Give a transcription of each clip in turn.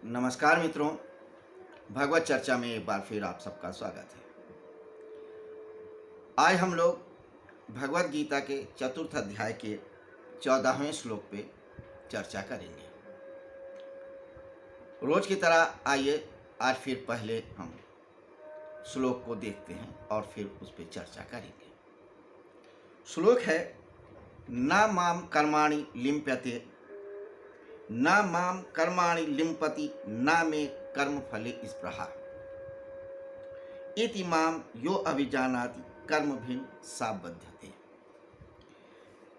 नमस्कार मित्रों, भगवत चर्चा में एक बार फिर आप सबका स्वागत है। आज हम लोग भगवत गीता के चतुर्थ अध्याय के 14वें श्लोक पे चर्चा करेंगे। रोज की तरह आइए आज फिर पहले हम श्लोक को देखते हैं और फिर उस पर चर्चा करेंगे। श्लोक है, न माम कर्माणि लिम्प्यते न माम कर्माणि लिम्पति न मे कर्म फले स्पृहा इति माम यो अभिजानाति कर्म भिन्न सा बध्यते।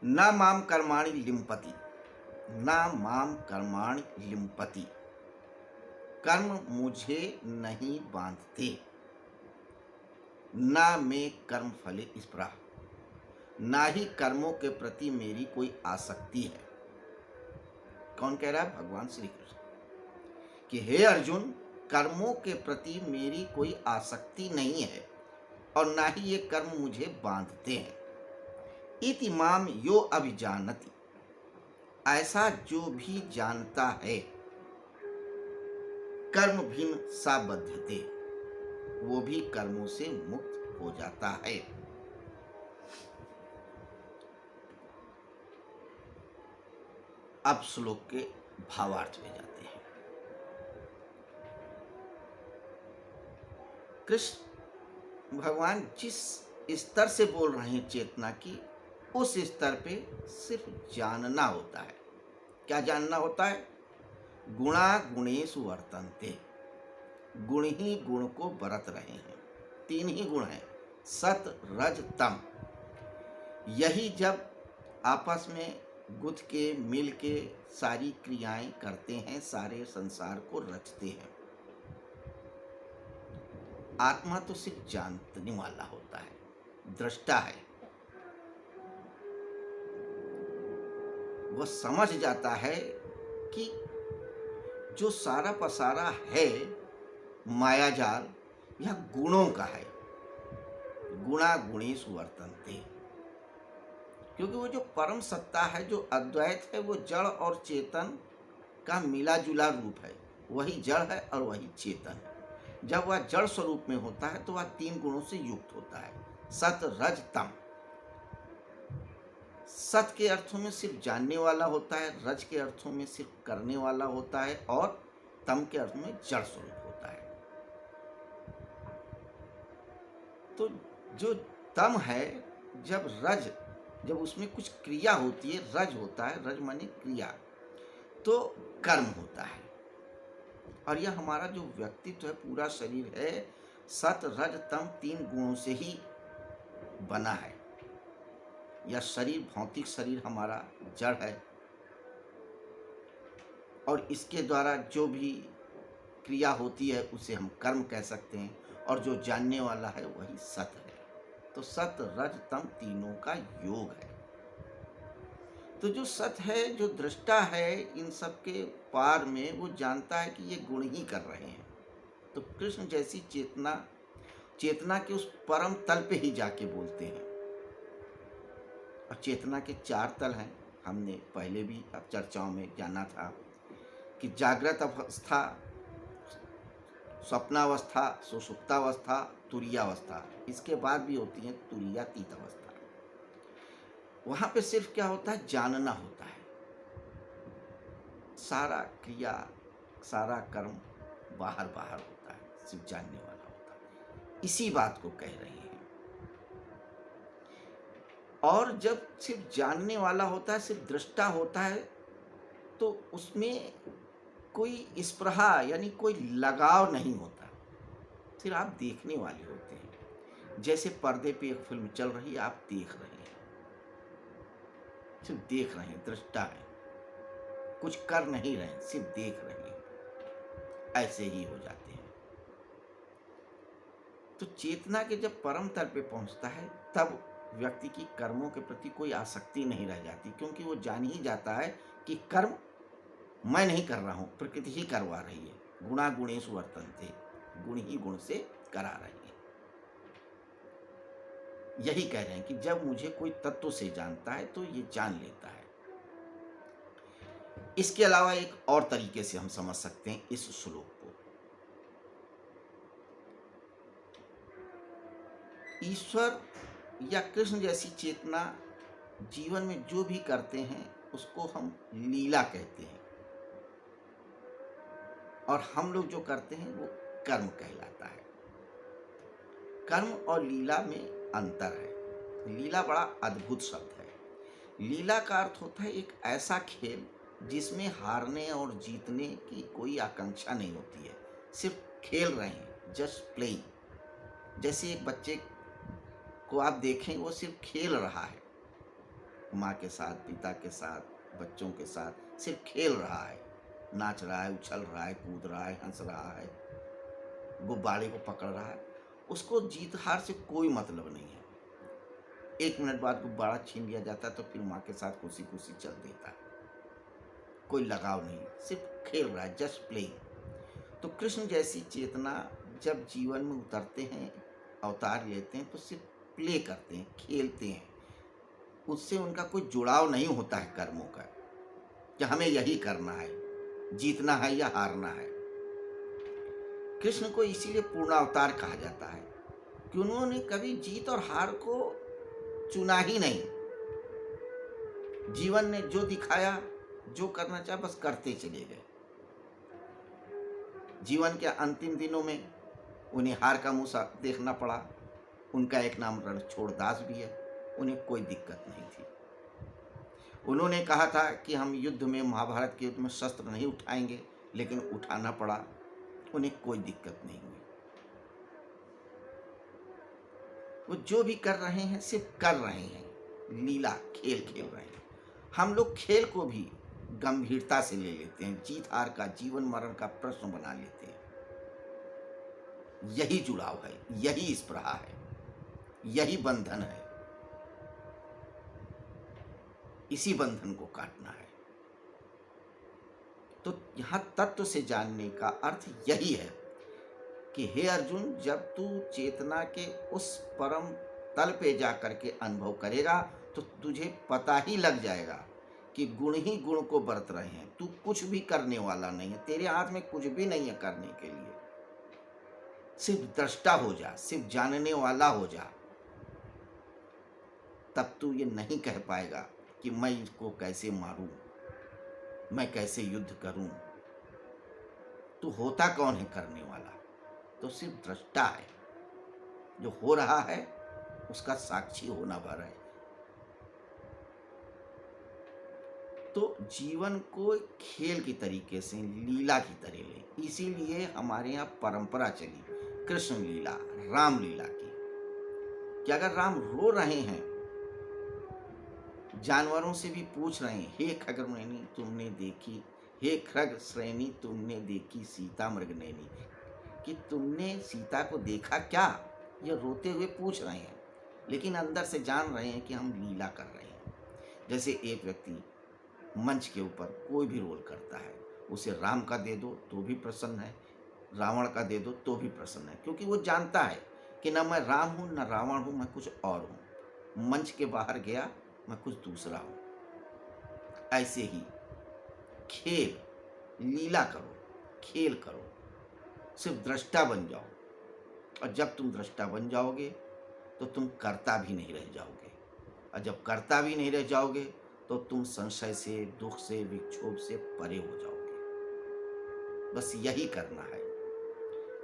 न माम कर्माणि लिम्पति न माम कर्माणि लिम्पति, कर्म मुझे नहीं बांधते, न मे कर्म फले स्पृहा, ना ही कर्मों के प्रति मेरी कोई आसक्ति है। कौन कह रहा है? भगवान श्री कृष्ण कि हे अर्जुन, कर्मों के प्रति मेरी कोई आसक्ति नहीं है और ना ही ये कर्म मुझे बांधते हैं। इति माम यो अभिजानति, ऐसा जो भी जानता है, कर्म भिन्न सा बध्यते, वो भी कर्मों से मुक्त हो जाता है। अब श्लोक के भावार्थ में जाते हैं। कृष्ण भगवान जिस स्तर से बोल रहे हैं चेतना की, उस स्तर पे सिर्फ जानना होता है। क्या जानना होता है? गुणा गुणेषु वर्तन्ते, गुण ही गुण को बरत रहे हैं। तीन ही गुण हैं, सत रज तम। यही जब आपस में गुथ के मिल के सारी क्रियाएं करते हैं, सारे संसार को रचते हैं। आत्मा तो सिर्फ जानने वाला होता है, दृष्टा है। वह समझ जाता है कि जो सारा पसारा है मायाजाल यह गुणों का है। गुणा गुणेषु वर्तन्ते, क्योंकि वो जो परम सत्ता है, जो अद्वैत है, वो जड़ और चेतन का मिला जुला रूप है। वही जड़ है और वही चेतन है। जब वह जड़ स्वरूप में होता है तो वह तीन गुणों से युक्त होता है, सत रज तम। सत के अर्थों में सिर्फ जानने वाला होता है, रज के अर्थों में सिर्फ करने वाला होता है और तम के अर्थ में जड़ स्वरूप होता है। तो जो तम है, जब उसमें कुछ क्रिया होती है, रज होता है, रज माने क्रिया, तो कर्म होता है। और यह हमारा जो व्यक्तित्व है, पूरा शरीर है, सत रज तम तीन गुणों से ही बना है। यह शरीर, भौतिक शरीर हमारा जड़ है और इसके द्वारा जो भी क्रिया होती है उसे हम कर्म कह सकते हैं, और जो जानने वाला है वही सत है। तो सत रज तम तीनों का योग है। तो जो सत है, जो दृष्टा है, इन सब के पार में वो जानता है कि ये गुण ही कर रहे हैं। तो कृष्ण जैसी चेतना के उस परम तल पे ही जाके बोलते हैं। और चेतना के चार तल हैं, हमने पहले भी अब चर्चाओं में जाना था कि जागृत अवस्था, स्वप्नावस्था, सुषुप्तावस्था, तुरीयावस्था, इसके बाद भी होती है तुरीयातीत अवस्था। वहां पे सिर्फ क्या होता है? जानना होता है। सारा क्रिया, सारा कर्म बाहर होता है, सिर्फ जानने वाला होता है। इसी बात को कह रहे हैं। और जब सिर्फ जानने वाला होता है, सिर्फ दृष्टा होता है, तो उसमें कोई स्पृहा यानी कोई लगाव नहीं होता। फिर आप देखने वाले होते हैं। जैसे पर्दे पे एक फिल्म चल रही है, आप देख रहे हैं, सिर्फ देख रहे हैं, दृष्टा है, कुछ कर नहीं रहे, सिर्फ देख रहे हैं। ऐसे ही हो जाते हैं। तो चेतना के जब परम तल पे पहुंचता है, तब व्यक्ति की कर्मों के प्रति कोई आसक्ति नहीं रह जाती, क्योंकि वो जान ही जाता है कि कर्म मैं नहीं कर रहा हूं, प्रकृति ही करवा रही है। गुणा गुणेषु वर्तन्ते, गुण ही गुण से करा रही है। यही कह रहे हैं कि जब मुझे कोई तत्व से जानता है तो ये जान लेता है। इसके अलावा एक और तरीके से हम समझ सकते हैं इस श्लोक को। ईश्वर या कृष्ण जैसी चेतना जीवन में जो भी करते हैं उसको हम लीला कहते हैं, और हम लोग जो करते हैं वो कर्म कहलाता है। कर्म और लीला में अंतर है। लीला बड़ा अद्भुत शब्द है। लीला का अर्थ होता है एक ऐसा खेल जिसमें हारने और जीतने की कोई आकांक्षा नहीं होती है, सिर्फ खेल रहे हैं, जस्ट प्लेइंग। जैसे एक बच्चे को आप देखें, वो सिर्फ खेल रहा है, माँ के साथ, पिता के साथ, बच्चों के साथ सिर्फ खेल रहा है, नाच रहा है, उछल रहा है, कूद रहा है, हंस रहा है, गुब्बारे को पकड़ रहा है। उसको जीत हार से कोई मतलब नहीं है। 1 मिनट बाद गुब्बारा छीन लिया जाता है तो फिर माँ के साथ खुशी खुशी चल देता है, कोई लगाव नहीं, सिर्फ खेल रहा है, जस्ट प्लेइंग। तो कृष्ण जैसी चेतना जब जीवन में उतरते हैं, अवतार लेते हैं, तो सिर्फ प्ले करते हैं, खेलते हैं। उससे उनका कोई जुड़ाव नहीं होता है कर्मों का, कि हमें यही करना है, जीतना है या हारना है। कृष्ण को इसीलिए पूर्णावतार कहा जाता है कि उन्होंने कभी जीत और हार को चुना ही नहीं। जीवन ने जो दिखाया, जो करना चाहा, बस करते चले गए। जीवन के अंतिम दिनों में उन्हें हार का मुंह देखना पड़ा। उनका एक नाम रणछोड़ दास भी है। उन्हें कोई दिक्कत नहीं थी। उन्होंने कहा था कि हम युद्ध में, महाभारत के युद्ध में शस्त्र नहीं उठाएंगे, लेकिन उठाना पड़ा। उन्हें कोई दिक्कत नहीं हुई। वो जो भी कर रहे हैं सिर्फ कर रहे हैं, लीला, खेल खेल रहे हैं। हम लोग खेल को भी गंभीरता से ले लेते हैं, जीत हार का, जीवन मरण का प्रश्न बना लेते हैं। यही जुड़ाव है, यही स्पृहा है, यही बंधन है। इसी बंधन को काटना है। तो यहां तत्व से जानने का अर्थ यही है कि हे अर्जुन, जब तू चेतना के उस परम तल पे जा करके अनुभव करेगा तो तुझे पता ही लग जाएगा कि गुण ही गुण को बरत रहे हैं। तू कुछ भी करने वाला नहीं है, तेरे हाथ में कुछ भी नहीं है करने के लिए। सिर्फ दृष्टा हो जा, सिर्फ जानने वाला हो जा। तब तू ये नहीं कह पाएगा कि मैं इसको कैसे मारूं, मैं कैसे युद्ध करूं। तू होता कौन है करने वाला? तो सिर्फ दृष्टा है। जो हो रहा है उसका साक्षी होना भर है। तो जीवन को खेल की तरीके से, लीला की तरह ले। इसीलिए हमारे यहाँ परंपरा चली कृष्ण लीला, राम लीला की, कि अगर राम रो रहे हैं, जानवरों से भी पूछ रहे हैं, हे खगनयनी तुमने देखी, हे खग श्रेणी तुमने देखी सीता मृगनयनी, कि तुमने सीता को देखा क्या? ये रोते हुए पूछ रहे हैं, लेकिन अंदर से जान रहे हैं कि हम लीला कर रहे हैं। जैसे एक व्यक्ति मंच के ऊपर कोई भी रोल करता है, उसे राम का दे दो तो भी प्रसन्न है, रावण का दे दो तो भी प्रसन्न है, क्योंकि वो जानता है कि न मैं राम हूँ, न रावण हूँ, मैं कुछ और हूँ। मंच के बाहर गया, मैं कुछ दूसरा हूँ। ऐसे ही खेल, लीला करो, खेल करो, सिर्फ दृष्टा बन जाओ। और जब तुम दृष्टा बन जाओगे तो तुम कर्ता भी नहीं रह जाओगे, और जब कर्ता भी नहीं रह जाओगे तो तुम संशय से, दुख से, विक्षोभ से परे हो जाओगे। बस यही करना है।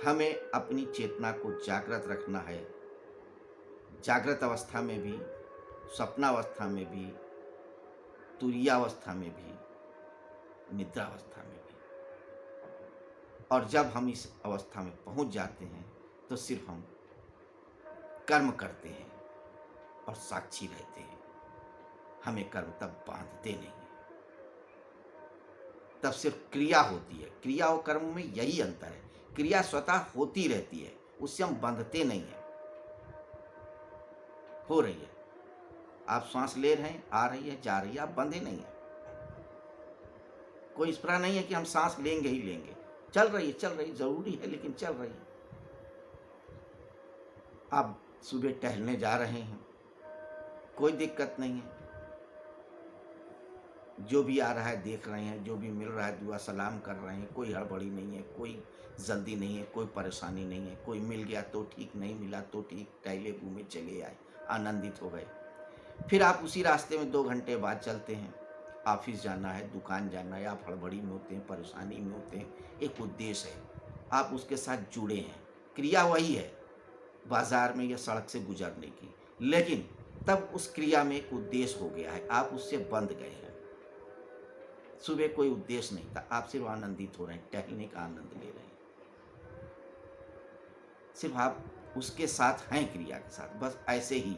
हमें अपनी चेतना को जागृत रखना है, जागृत अवस्था में भी, स्वप्नावस्था में भी, तुरीयावस्था में भी, निद्रावस्था में भी। और जब हम इस अवस्था में पहुंच जाते हैं तो सिर्फ हम कर्म करते हैं और साक्षी रहते हैं। हमें कर्म तब बांधते नहीं है, तब सिर्फ क्रिया होती है। क्रिया और कर्म में यही अंतर है। क्रिया स्वतः होती रहती है, उससे हम बंधते नहीं है। हो रही है, आप सांस ले रहे हैं, आ रही है, जा रही है, आप बंधे नहीं है। कोई स्पृहा नहीं है कि हम सांस लेंगे ही लेंगे। चल रही है, चल रही, जरूरी है लेकिन चल रही है। आप सुबह टहलने जा रहे हैं, कोई दिक्कत नहीं है। जो भी आ रहा है देख रहे हैं, जो भी मिल रहा है दुआ सलाम कर रहे हैं, कोई हड़बड़ी नहीं है, कोई जल्दी नहीं है, कोई परेशानी नहीं है, कोई मिल गया तो ठीक, नहीं मिला तो ठीक, टहले घूमे चले आए, आनंदित हो गए। फिर आप उसी रास्ते में 2 घंटे बाद चलते हैं, ऑफिस जाना है, दुकान जाना है, आप हड़बड़ी में होते हैं, परेशानी में होते हैं, एक उद्देश्य है, आप उसके साथ जुड़े हैं, क्रिया वही है बाजार में या सड़क से गुजरने की, लेकिन तब उस क्रिया में एक उद्देश्य हो गया है, आप उससे बंध गए हैं। सुबह कोई उद्देश्य नहीं था, आप सिर्फ आनंदित हो रहे हैं, टहलने का आनंद ले रहे हैं, सिर्फ आप उसके साथ हैं, क्रिया के साथ। बस ऐसे ही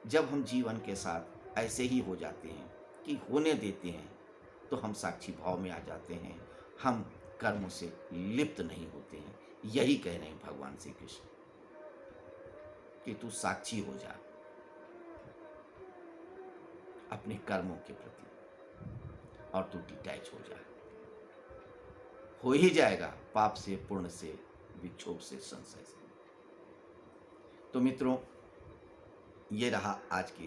जब हम जीवन के साथ ऐसे ही हो जाते हैं कि होने देते हैं, तो हम साक्षी भाव में आ जाते हैं, हम कर्मों से लिप्त नहीं होते हैं। यही कह रहे हैं भगवान श्री कृष्ण कि तू साक्षी हो जा अपने कर्मों के प्रति, और तू डिटैच हो जा, हो ही जाएगा पाप से, पुण्य से, विक्षोभ से, संशय से। तो मित्रों, ये रहा आज के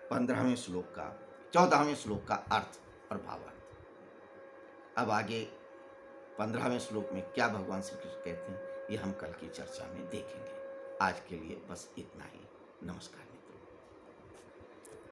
15वें श्लोक का 14वें श्लोक का अर्थ और भावार्थ। अब आगे 15वें श्लोक में क्या भगवान श्री कृष्ण कहते हैं, ये हम कल की चर्चा में देखेंगे। आज के लिए बस इतना ही। नमस्कार।